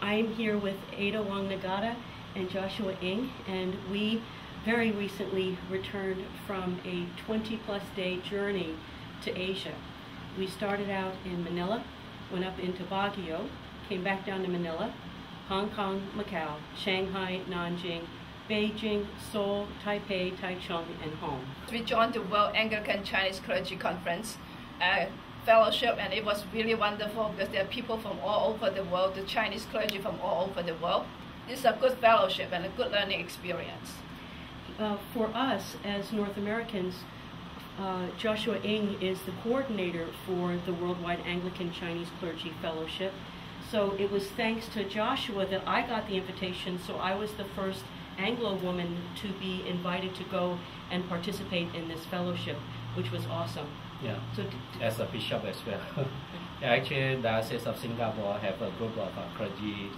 I'm here with Wong Nagata and Joshua Ng, and we very recently returned from a 20-plus day journey to Asia. We started out in Manila, went up into Baguio, came back down to Manila, Hong Kong, Macau, Shanghai, Nanjing, Beijing, Seoul, Taipei, Taichung, and home. We joined the World Anglican Chinese Clergy Conference fellowship, and it was really wonderful because there are people from all over the world, the Chinese clergy from all over the world. It's a good fellowship and a good learning experience. For us as North Americans, Joshua Ng is the coordinator for the Worldwide Anglican Chinese Clergy Fellowship. So it was thanks to Joshua that I got the invitation, so I was the first Anglo woman to be invited to go and participate in this fellowship, which was awesome. Yeah, so as a bishop as well. Actually, the Diocese of Singapore have a group of clergy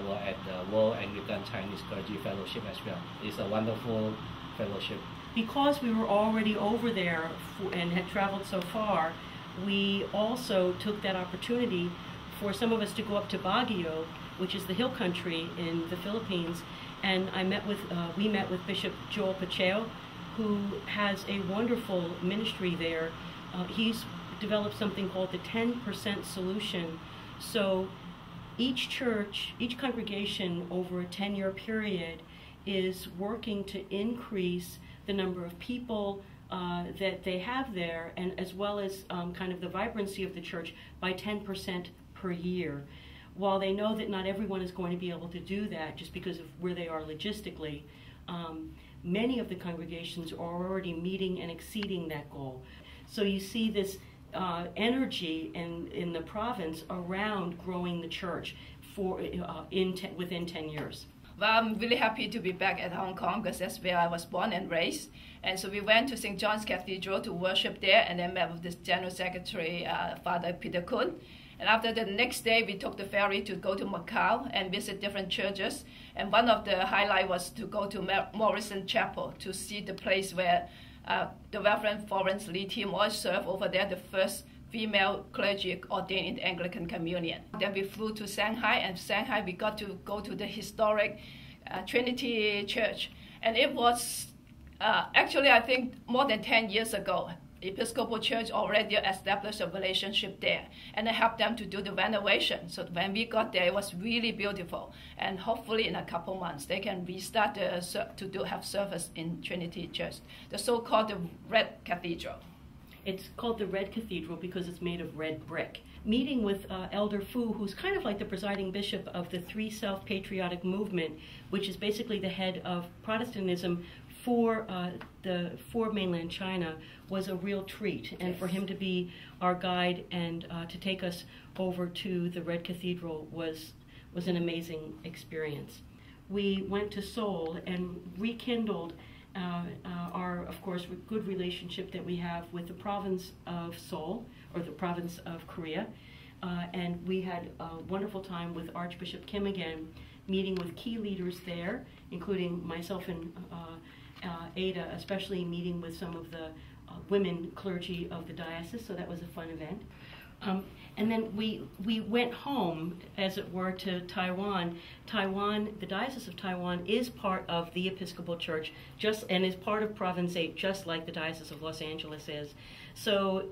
were at the World Anglican Chinese Clergy Fellowship as well. It's a wonderful fellowship. Because we were already over there and had traveled so far, we also took that opportunity for some of us to go up to Baguio, which is the hill country in the Philippines, and we met with Bishop Joel Pacheco, who has a wonderful ministry there. He's developed something called the 10% solution. So each church, each congregation over a 10-year period is working to increase the number of people that they have there, and as well as kind of the vibrancy of the church by 10% per year. While they know that not everyone is going to be able to do that just because of where they are logistically, many of the congregations are already meeting and exceeding that goal. So you see this energy in the province around growing the church within 10 years. Well, I'm really happy to be back at Hong Kong because that's where I was born and raised. And so we went to St. John's Cathedral to worship there, and then met with the General Secretary, Father Peter Kun. And after the next day, we took the ferry to go to Macau and visit different churches. And one of the highlights was to go to Morrison Chapel to see the place where the Reverend Florence Lee Tim was served over there, the first female clergy ordained in the Anglican Communion. Then we flew to Shanghai, and Shanghai we got to go to the historic Trinity Church. And it was actually, I think, more than 10 years ago. Episcopal Church already established a relationship there, and I helped them to do the renovation. So when we got there, it was really beautiful, and hopefully in a couple months they can restart have service in Trinity Church, the so-called the Red Cathedral. It's called the Red Cathedral because it's made of red brick. Meeting with Elder Fu, who's kind of like the presiding bishop of the Three Self-Patriotic Movement, which is basically the head of Protestantism for mainland China, was a real treat. And for him to be our guide and to take us over to the Red Cathedral was an amazing experience. We went to Seoul and rekindled our, of course, good relationship that we have with the province of Seoul, or the province of Korea. And we had a wonderful time with Archbishop Kim again, meeting with key leaders there, including myself and Ada, especially meeting with some of the women clergy of the diocese, so that was a fun event. And then we went home, as it were, to Taiwan. The Diocese of Taiwan is part of the Episcopal Church, and is part of Province 8, just like the Diocese of Los Angeles is. So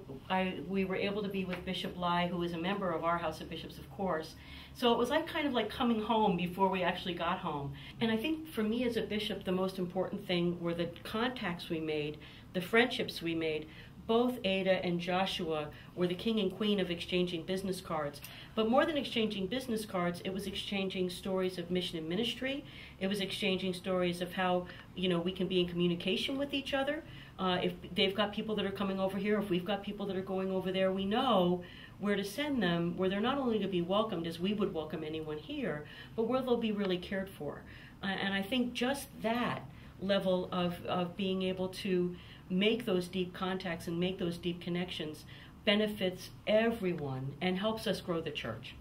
we were able to be with Bishop Lai, who is a member of our House of Bishops, of course. So it was kind of like coming home before we actually got home. And I think for me as a bishop, the most important thing were the contacts we made, the friendships we made. Both Ada and Joshua were the king and queen of exchanging business cards. But more than exchanging business cards, it was exchanging stories of mission and ministry. It was exchanging stories of how, we can be in communication with each other. If they've got people that are coming over here, if we've got people that are going over there, we know where to send them, where they're not only to be welcomed as we would welcome anyone here, but where they'll be really cared for. And I think just that level of being able to make those deep contacts and make those deep connections benefits everyone and helps us grow the church.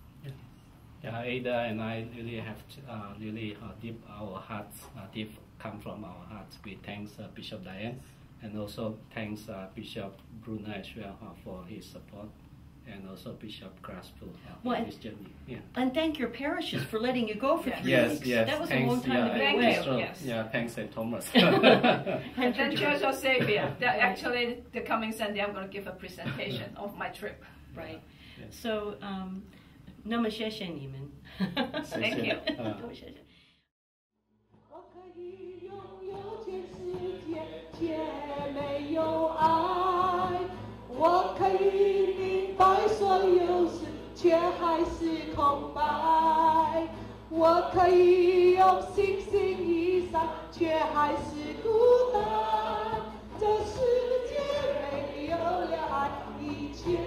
Yeah, Ada and I really have deep our hearts, deep come from our hearts. We thanks Bishop Diane, and also thanks Bishop Bruno as well for his support. and also Bishop Graspel Well, in this journey. Yeah. And thank your parishes for letting you go for 3 Yes, weeks. yes. That was Thanks, a long time to be Thank away. you. Yes. Yeah, thanks St. Thomas. And then Church of Savior. That actually, the coming Sunday, I'm going to give a presentation of my trip. Right. Yes. So, 那么谢谢你们。Thank you. 谢谢。我可以拥有全世界，却没有爱；我可以明白所有事，却还是空白；我可以用星星以上，却还是孤单。这世界没有了爱，一切。